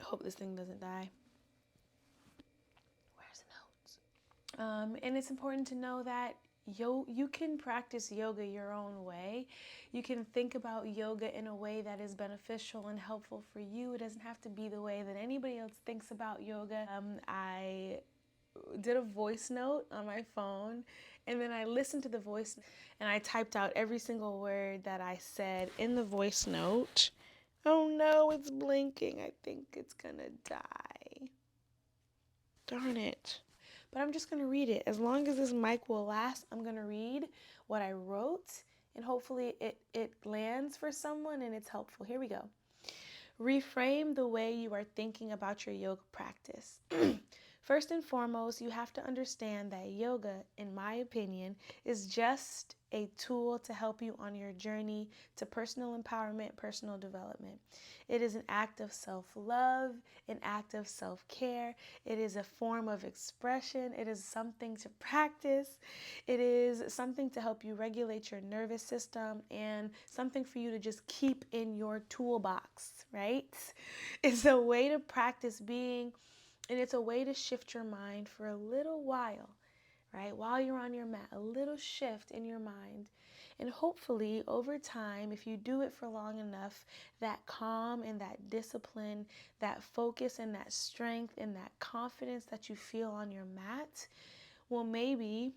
hope this thing doesn't die. Where's the notes? And it's important to know that you can practice yoga your own way. You can think about yoga in a way that is beneficial and helpful for you. It doesn't have to be the way that anybody else thinks about yoga. I did a voice note on my phone, and then I listened to the voice and I typed out every single word that I said in the voice note. Oh no, it's blinking. I think it's gonna die. Darn it. But I'm just gonna read it. As long as this mic will last, I'm gonna read what I wrote, and hopefully it lands for someone and it's helpful. Here we go. Reframe the way you are thinking about your yoga practice. First and foremost, you have to understand that yoga, in my opinion, is just a tool to help you on your journey to personal empowerment, personal development. It is an act of self-love, an act of self-care. It is a form of expression. It is something to practice. It is something to help you regulate your nervous system and something for you to just keep in your toolbox, right? It's a way to practice being, and it's a way to shift your mind for a little while, right? While you're on your mat, a little shift in your mind. And hopefully, over time, if you do it for long enough, that calm and that discipline, that focus and that strength and that confidence that you feel on your mat will maybe,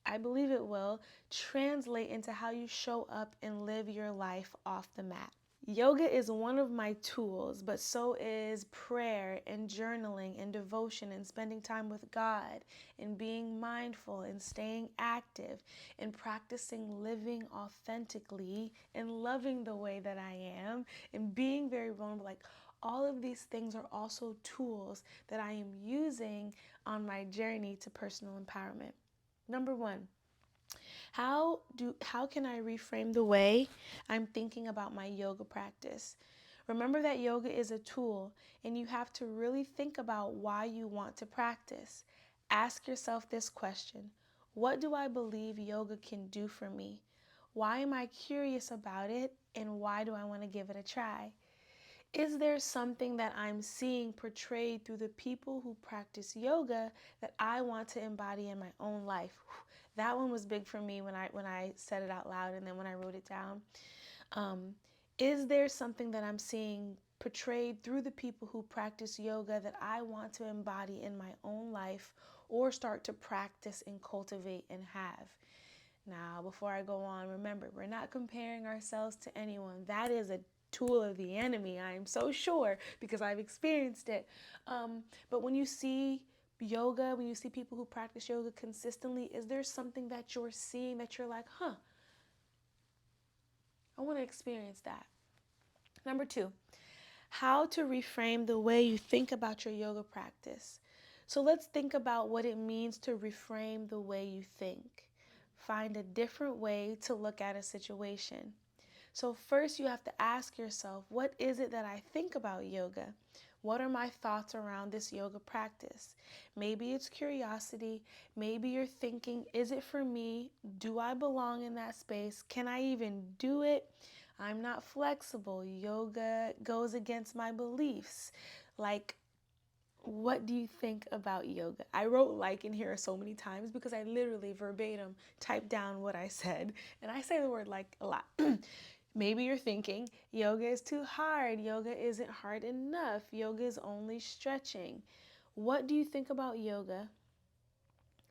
I believe it will, translate into how you show up and live your life off the mat. Yoga is one of my tools, but so is prayer and journaling and devotion and spending time with God and being mindful and staying active and practicing living authentically and loving the way that I am and being very vulnerable. Like, all of these things are also tools that I am using on my journey to personal empowerment. Number one, how can I reframe the way I'm thinking about my yoga practice? Remember that yoga is a tool, and you have to really think about why you want to practice. Ask yourself this question: what do I believe yoga can do for me? Why am I curious about it, and why do I want to give it a try? Is there something that I'm seeing portrayed through the people who practice yoga that I want to embody in my own life? That one was big for me when I said it out loud and then when I wrote it down. Is there something that I'm seeing portrayed through the people who practice yoga that I want to embody in my own life or start to practice and cultivate and have? Now, before I go on, remember, we're not comparing ourselves to anyone. That is a tool of the enemy, I am so sure, because I've experienced it. But when you see yoga, when you see people who practice yoga consistently, is there something that you're seeing that you're like, I want to experience that? Number two, how to reframe the way you think about your yoga practice. So let's think about what it means to reframe the way you think. Find a different way to look at a situation. So first you have to ask yourself, what is it that I think about yoga? What are my thoughts around this yoga practice? Maybe it's curiosity. Maybe you're thinking, is it for me? Do I belong in that space? Can I even do it? I'm not flexible. Yoga goes against my beliefs. Like, what do you think about yoga? I wrote like in here so many times because I literally verbatim typed down what I said. And I say the word like a lot. Maybe you're thinking, yoga is too hard. Yoga isn't hard enough. Yoga is only stretching. What do you think about yoga?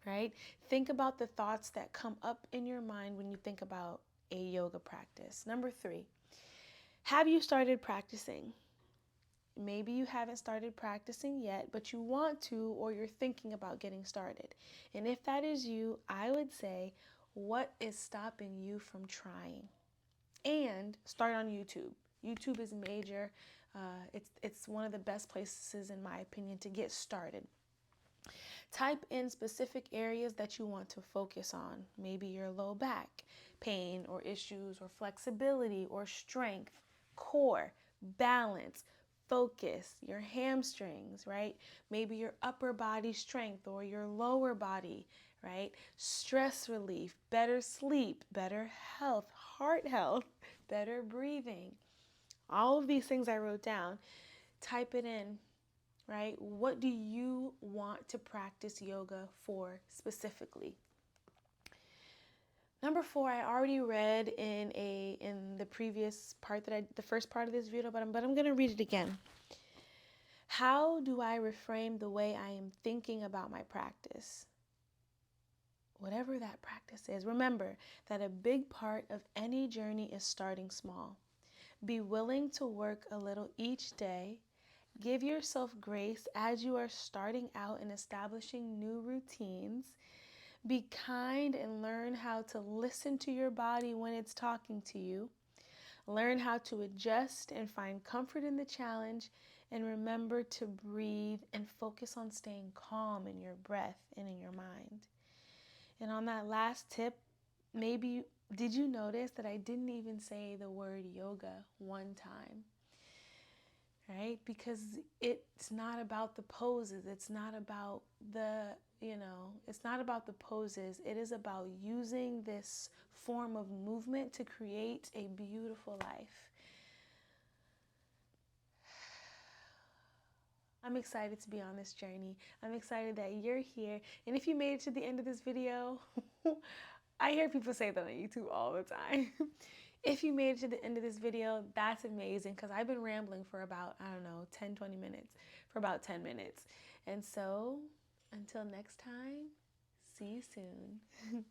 Right? Think about the thoughts that come up in your mind when you think about a yoga practice. Number three, have you started practicing? Maybe you haven't started practicing yet, but you want to, or you're thinking about getting started. And if that is you, I would say, what is stopping you from trying? And start on YouTube. YouTube is major. It's one of the best places, in my opinion, to get started. Type in specific areas that you want to focus on. Maybe your low back pain or issues or flexibility or strength, core, balance, focus, your hamstrings, right? Maybe your upper body strength or your lower body, right? Stress relief, better sleep, better health, heart health, better breathing. All of these things I wrote down. Type it in, right? What do you want to practice yoga for specifically? Number 4, I already read in the previous part the first part of this video, but I'm going to read it again. How do I reframe the way I am thinking about my practice? Whatever that practice is, remember that a big part of any journey is starting small. Be willing to work a little each day. Give yourself grace as you are starting out and establishing new routines. Be kind and learn how to listen to your body when it's talking to you. Learn how to adjust and find comfort in the challenge. And remember to breathe and focus on staying calm in your breath and in your mind. And on that last tip, maybe did you notice that I didn't even say the word yoga one time? Right? Because it's not about the poses. It's not about it's not about the poses. It is about using this form of movement to create a beautiful life. I'm excited to be on this journey. I'm excited that you're here. And if you made it to the end of this video, I hear people say that on YouTube all the time. If you made it to the end of this video, that's amazing because I've been rambling for about, 10, 20 minutes, for about 10 minutes. And so until next time, see you soon.